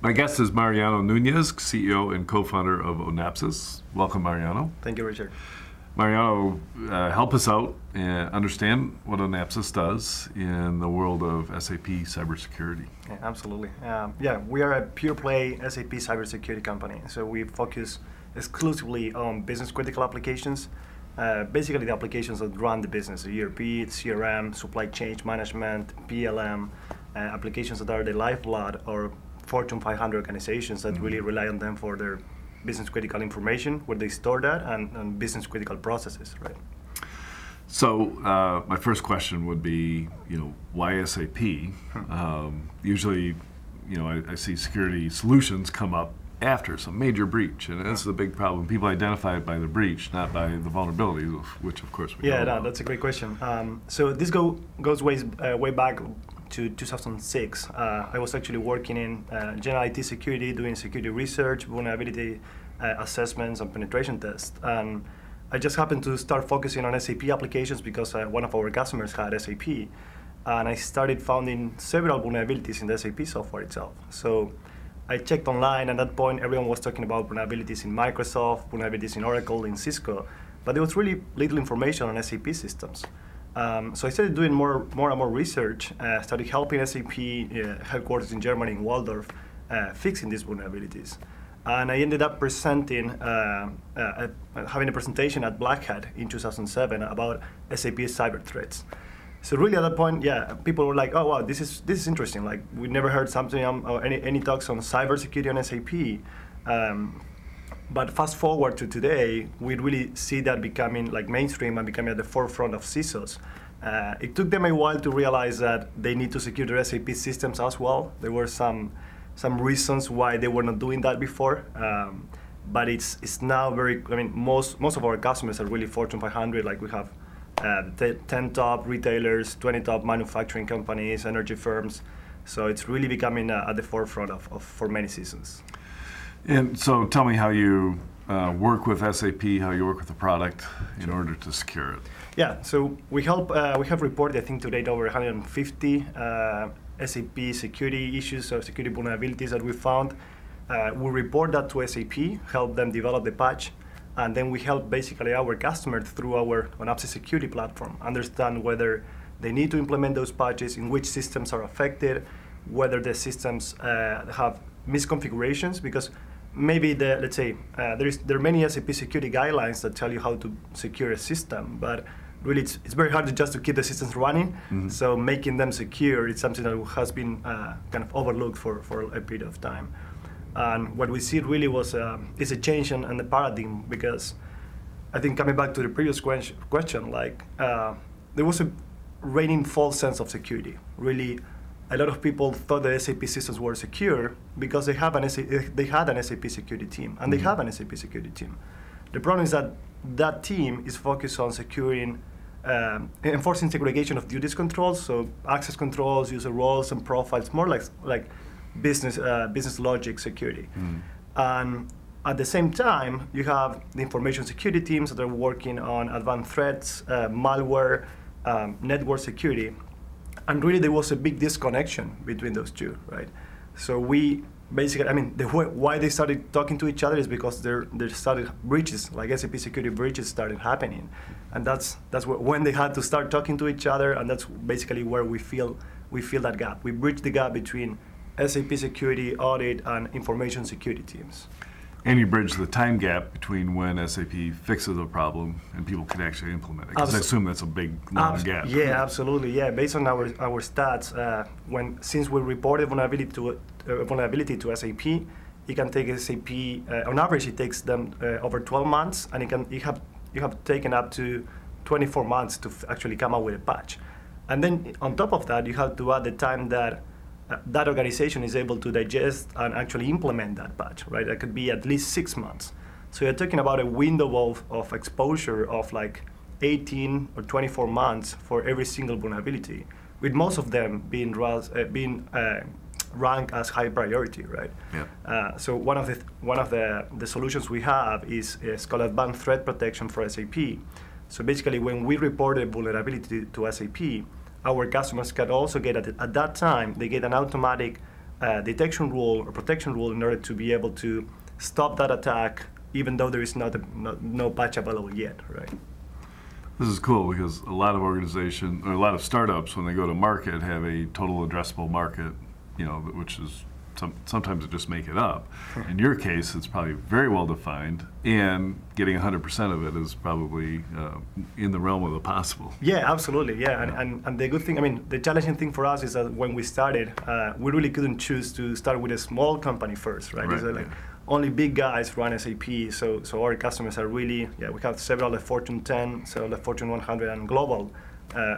My guest is Mariano Nunez, CEO and co-founder of Onapsis. Welcome, Mariano. Thank you, Richard. Mariano, help us out and understand what Onapsis does in the world of SAP cybersecurity. Yeah, absolutely. We are a pure play SAP cybersecurity company. So we focus exclusively on business critical applications. Basically the applications that run the business, ERP, CRM, supply chain management, PLM, applications that are the lifeblood or Fortune 500 organizations that really rely on them for their business critical information, where they store that, and business critical processes, right? So my first question would be, why SAP? Usually, I see security solutions come up after some major breach, and this is a big problem. People identify it by the breach, not by the vulnerabilities, which of course we know about. That's a great question. So this goes way back to 2006. I was actually working in general IT security, doing security research, vulnerability assessments, and penetration tests. And I just happened to start focusing on SAP applications because one of our customers had SAP. And I started finding several vulnerabilities in the SAP software itself. So I checked online. At that point, everyone was talking about vulnerabilities in Microsoft, vulnerabilities in Oracle, in Cisco. But there was really little information on SAP systems. So I started doing more and more research, started helping SAP headquarters in Germany, in Waldorf, fixing these vulnerabilities. And I ended up presenting, having a presentation at Black Hat in 2007 about SAP cyber threats. So really at that point, people were like, oh wow, this is interesting. Like, we never heard something or any talks on cybersecurity on SAP. But fast forward to today, we really see that becoming like mainstream and becoming at the forefront of CISOs. It took them a while to realize that they need to secure their SAP systems as well. There were some reasons why they were not doing that before. But it's now most of our customers are really Fortune 500. Like, we have 10 top retailers, 20 top manufacturing companies, energy firms. So it's really becoming at the forefront for many CISOs. And so tell me how you work with SAP, how you work with the product in order to secure it. Yeah, so we have reported, I think, to date over 150 SAP security issues or security vulnerabilities that we found. We report that to SAP, help them develop the patch, and then we help basically our customers through our Onapsis security platform understand whether they need to implement those patches, in which systems are affected, whether the systems have misconfigurations, because maybe there are many SAP security guidelines that tell you how to secure a system, but really it's very hard just to keep the systems running. So making them secure is something that has been kind of overlooked for a period of time. And what we see really is a change in the paradigm, because I think, coming back to the previous question, there was a reigning false sense of security. Really, a lot of people thought the SAP systems were secure because they had an SAP security team, and they have an SAP security team. The problem is that team is focused on securing, enforcing segregation of duties controls, so access controls, user roles, and profiles, more like business logic security. And at the same time, you have the information security teams that are working on advanced threats, malware, network security. And really, there was a big disconnection between those two, right? So we basically, why they started talking to each other is because there started breaches, like SAP security breaches started happening. And that's when they had to start talking to each other, and that's basically where we feel that gap. We bridge the gap between SAP security, audit, and information security teams. And you bridge the time gap between when SAP fixes a problem and people can actually implement it. Because I assume that's a big, long gap. Yeah, absolutely. Yeah, based on our stats, since we reported vulnerability to SAP, it can take SAP, on average, it takes them over 12 months, and you have taken up to 24 months to actually come up with a patch. And then on top of that, you have to add the time that that organization is able to digest and actually implement that patch, right? That could be at least 6 months. So you're talking about a window of exposure of like 18 or 24 months for every single vulnerability, with most of them being ranked as high priority, right? Yeah. So one of the solutions we have is called Advanced Threat Protection for SAP. So basically, when we report a vulnerability to SAP, our customers can also get, at that time, they get an automatic detection rule or protection rule in order to be able to stop that attack, even though there is no patch available yet, right? This is cool because a lot of organizations or a lot of startups, when they go to market, have a total addressable market, which is sometimes they just make it up. In your case, it's probably very well defined, and getting 100% of it is probably in the realm of the possible. Yeah, absolutely. Yeah, and the good thing, the challenging thing for us is that when we started, we really couldn't choose to start with a small company first, right? Right. Only big guys run SAP, so our customers are really, we have several of the Fortune 10, several of the Fortune 100, and global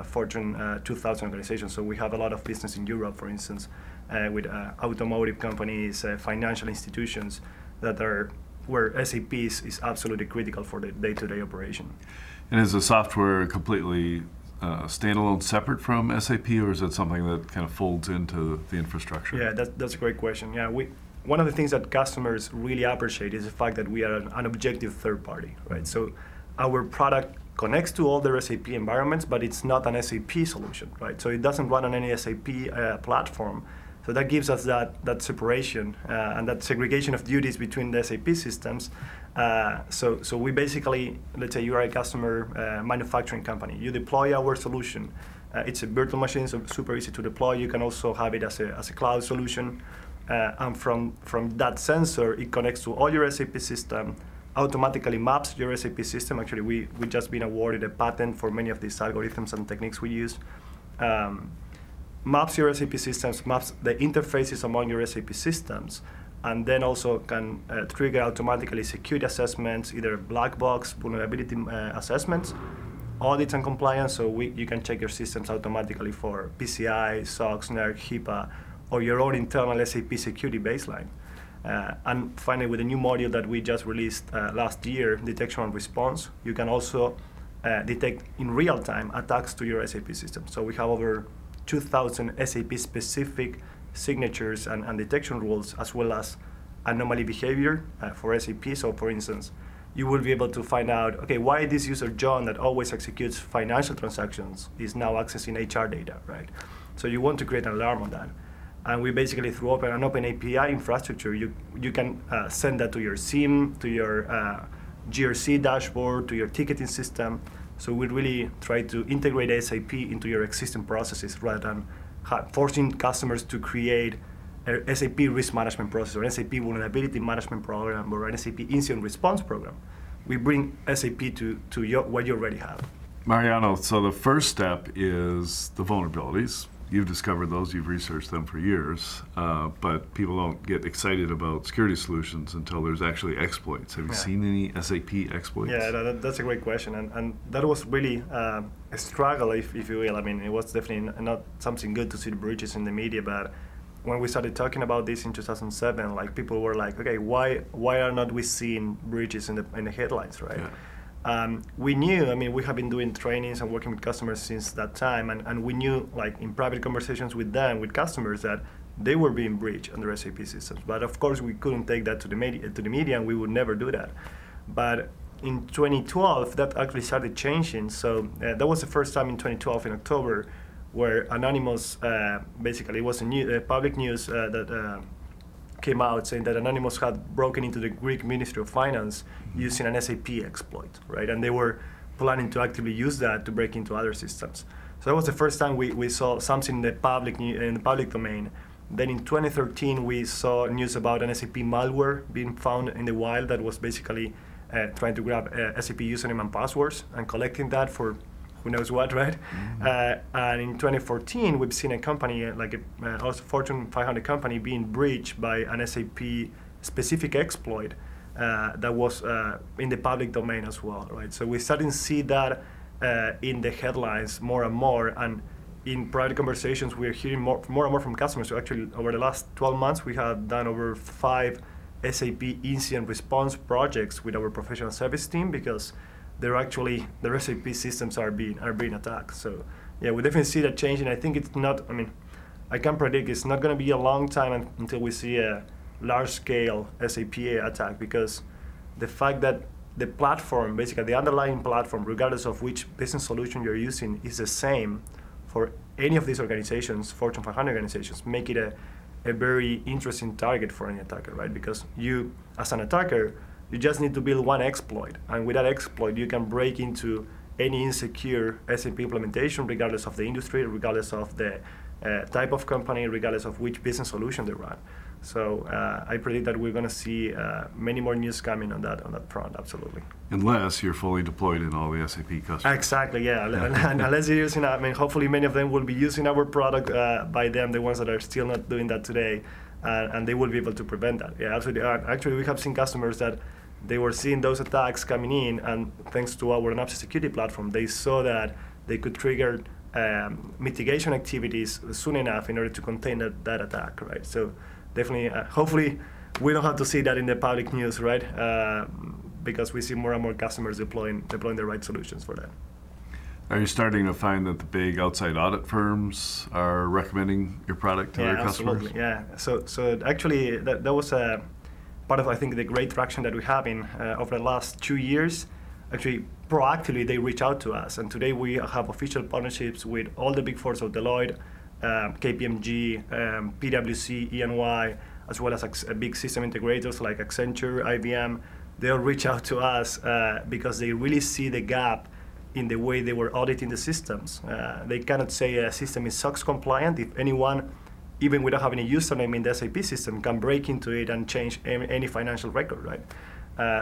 Fortune 2000 organizations. So we have a lot of business in Europe, for instance, with automotive companies, financial institutions where SAP is absolutely critical for the day-to-day operation. And is the software completely standalone, separate from SAP, or is it something that kind of folds into the infrastructure? Yeah, that's a great question. Yeah, one of the things that customers really appreciate is the fact that we are an objective third party, right? So our product connects to all their SAP environments, but it's not an SAP solution, right? So it doesn't run on any SAP platform. So that gives us that separation and that segregation of duties between the SAP systems. So we basically, let's say you are a customer manufacturing company. You deploy our solution. It's a virtual machine, so super easy to deploy. You can also have it as a cloud solution. And from that sensor, it connects to all your SAP system, automatically maps your SAP system. Actually, we just been awarded a patent for many of these algorithms and techniques we use. Maps your SAP systems, maps the interfaces among your SAP systems, and then also can trigger automatically security assessments, either black box vulnerability assessments, audits and compliance, so you can check your systems automatically for PCI, SOX, NERC, HIPAA, or your own internal SAP security baseline. And finally, with a new module that we just released last year, detection and response, you can also detect in real time attacks to your SAP system. So we have over 2,000 SAP-specific signatures and detection rules, as well as anomaly behavior for SAP. So for instance, you will be able to find out, okay, why this user John that always executes financial transactions is now accessing HR data, right? So you want to create an alarm on that. And we basically, through an open API infrastructure, you can send that to your SIEM, to your GRC dashboard, to your ticketing system. So we really try to integrate SAP into your existing processes rather than forcing customers to create an SAP risk management process or an SAP vulnerability management program or an SAP incident response program. We bring SAP to what you already have. Mariano, so the first step is the vulnerabilities. You've discovered those, you've researched them for years, but people don't get excited about security solutions until there's actually exploits. Have you seen any SAP exploits? Yeah, that's a great question, and that was really a struggle, if you will. It was definitely not something good to see the breaches in the media, but when we started talking about this in 2007, people were like, okay, why are not we seeing breaches in the headlines, right? Yeah. We knew, we have been doing trainings and working with customers since that time, and we knew, in private conversations with them, with customers, that they were being breached on their SAP systems. But of course, we couldn't take that to the media, and we would never do that. But in 2012, that actually started changing. So that was the first time in 2012, in October, where Anonymous, basically, it was public news that came out saying that Anonymous had broken into the Greek Ministry of Finance using an SAP exploit, right? And they were planning to actively use that to break into other systems. So that was the first time we saw something in the public domain. Then in 2013, we saw news about an SAP malware being found in the wild that was basically trying to grab SAP username and passwords and collecting that for who knows what, right? Mm-hmm. And in 2014, we've seen a company, also Fortune 500 company, being breached by an SAP-specific exploit that was in the public domain as well, right? So we're starting to see that in the headlines more and more, and in private conversations, we're hearing more and more from customers. So actually, over the last 12 months, we have done over 5 SAP incident response projects with our professional service team, because their SAP systems are being attacked. So yeah, we definitely see that changing. I think it's not, I can predict it's not going to be a long time until we see a large-scale SAP attack, because the fact that the platform, basically the underlying platform, regardless of which business solution you're using, is the same for any of these organizations, Fortune 500 organizations, make it a very interesting target for an attacker, right? Because you, as an attacker, you just need to build one exploit, and with that exploit, you can break into any insecure SAP implementation, regardless of the industry, regardless of the type of company, regardless of which business solution they run. So I predict that we're going to see many more news coming on that front, absolutely. Unless you're fully deployed in all the SAP customers. Exactly, yeah. And unless you're using, I mean, hopefully many of them will be using our product by them, the ones that are still not doing that today, and they will be able to prevent that. Yeah, absolutely. Actually, we have seen customers that they were seeing those attacks coming in, and thanks to our Onapsis security platform, they saw that they could trigger mitigation activities soon enough in order to contain that attack, right? So definitely, hopefully, we don't have to see that in the public news, right? Because we see more and more customers deploying the right solutions for that. Are you starting to find that the big outside audit firms are recommending your product to their customers? Absolutely, yeah. So actually, that was a part of, I think, the great traction that we have in over the last 2 years. Actually, proactively, they reach out to us. And today we have official partnerships with all the big fours of Deloitte, KPMG, PwC, EY, as well as big system integrators like Accenture, IBM. They'll reach out to us because they really see the gap in the way they were auditing the systems. They cannot say a system is SOX compliant if anyone, even without having a username in the SAP system, can break into it and change any financial record, right?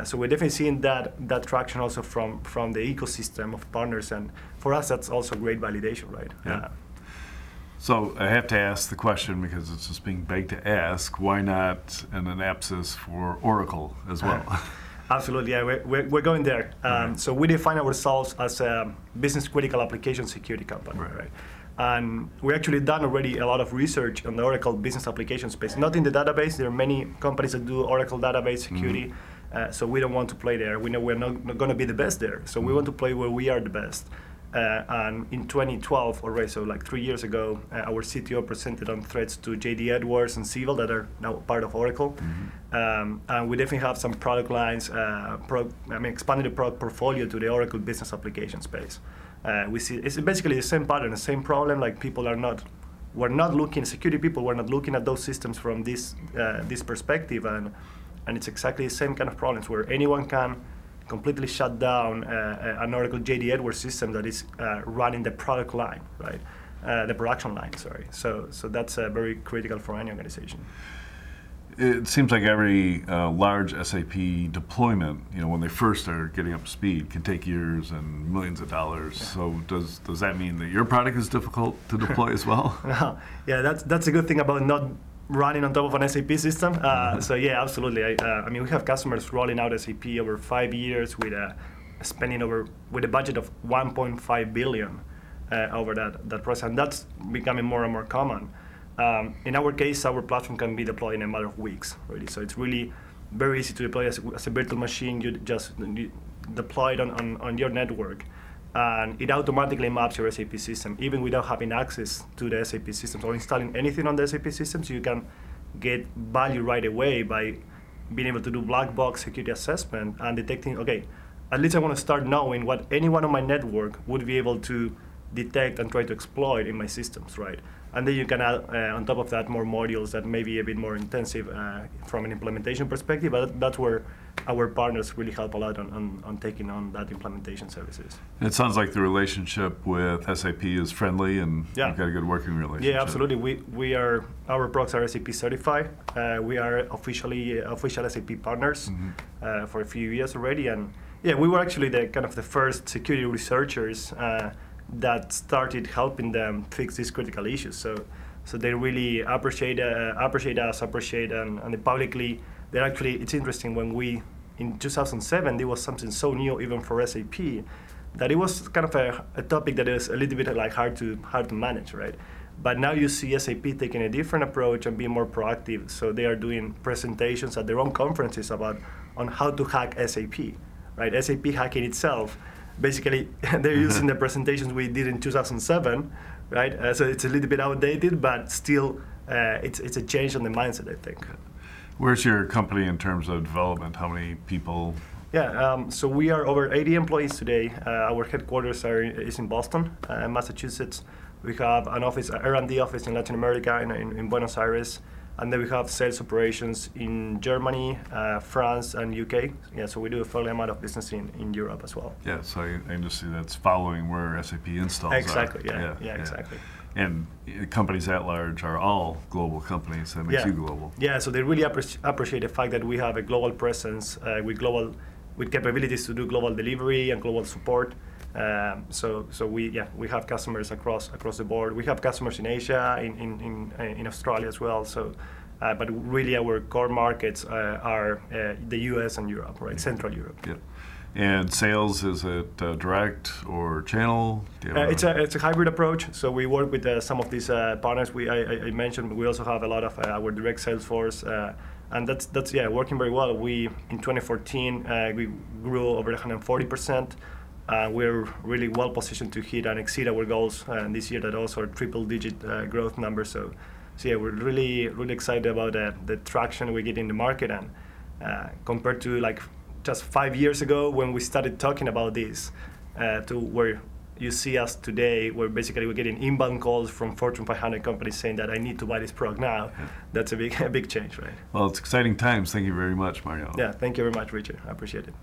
So we're definitely seeing that traction also from the ecosystem of partners, and for us that's also great validation, right? Yeah. So I have to ask the question because it's just being begged to ask, why not an Onapsis for Oracle as well? Absolutely, yeah, we're going there. So we define ourselves as a business critical application security company, right? And we actually done already a lot of research on the Oracle business application space. Not in the database, there are many companies that do Oracle database security, so we don't want to play there. We know we're not going to be the best there, so we want to play where we are the best. And in 2012 already, so like 3 years ago, our CTO presented on threats to JD Edwards and Civil that are now part of Oracle. And we definitely have some product lines, expanding the product portfolio to the Oracle business application space. We see it's basically the same pattern, the same problem. Like we're not looking, security people were not looking at those systems from this perspective, and it's exactly the same kind of problems where anyone can completely shut down an Oracle JD Edwards system that is running the product line, right? The production line, sorry. So that's very critical for any organization. It seems like every large SAP deployment, when they first start getting up to speed, can take years and millions of dollars. Yeah. So does that mean that your product is difficult to deploy as well? Yeah, that's a good thing about not running on top of an SAP system. So yeah, absolutely. I mean, we have customers rolling out SAP over 5 years with with a budget of 1.5 billion over that process, and that's becoming more and more common. In our case, our platform can be deployed in a matter of weeks, really. So it's really very easy to deploy as a virtual machine. You deploy it on your network, and it automatically maps your SAP system, even without having access to the SAP systems or installing anything on the SAP systems. You can get value right away by being able to do black box security assessment and detecting, okay, at least I want to start knowing what anyone on my network would be able to detect and try to exploit in my systems, right? And then you can add, on top of that, more modules that may be a bit more intensive from an implementation perspective, but that's where our partners really help a lot on taking on that implementation services. It sounds like the relationship with SAP is friendly, and you've got a good working relationship. Yeah, absolutely. Our products are SAP certified. We are official SAP partners for a few years already, and yeah, we were actually the first security researchers that started helping them fix these critical issues. So they really appreciate us, and they publicly. They're actually, it's interesting, when in 2007, there was something so new even for SAP that it was kind of a topic that is a little bit like hard to manage, right? But now you see SAP taking a different approach and being more proactive. So they are doing presentations at their own conferences on how to hack SAP, right? SAP hacking itself. Basically, they're using the presentations we did in 2007, right? So it's a little bit outdated, but still, it's a change on the mindset, I think. Where's your company in terms of development? How many people? Yeah, so we are over 80 employees today. Our headquarters is in Boston, Massachusetts. We have an R&D office in Latin America, in Buenos Aires. And then we have sales operations in Germany, France, and UK. Yeah, so we do a fair amount of business in Europe as well. Yeah, so I just see that's following where SAP installs exactly, are. Yeah, exactly. And companies at large are all global companies. That makes you global. Yeah, so they really appreciate the fact that we have a global presence with capabilities to do global delivery and global support. So we have customers across the board. We have customers in Asia, in Australia as well. So, but really our core markets are the US and Europe, right? Central Europe. Yeah. And sales, is it direct or channel? It's a hybrid approach. So we work with some of these partners I mentioned. But we also have a lot of our direct sales force. And that's working very well. In 2014 we grew over 140%. We're really well positioned to hit and exceed our goals this year. That also are triple-digit growth numbers. So yeah, we're really excited about the traction we get in the market, and compared to like just 5 years ago when we started talking about this, to where you see us today, where basically we're getting inbound calls from Fortune 500 companies saying that I need to buy this product now. Yeah. That's a big change, right? Well, it's exciting times. Thank you very much, Mariano. Yeah, thank you very much, Richard. I appreciate it.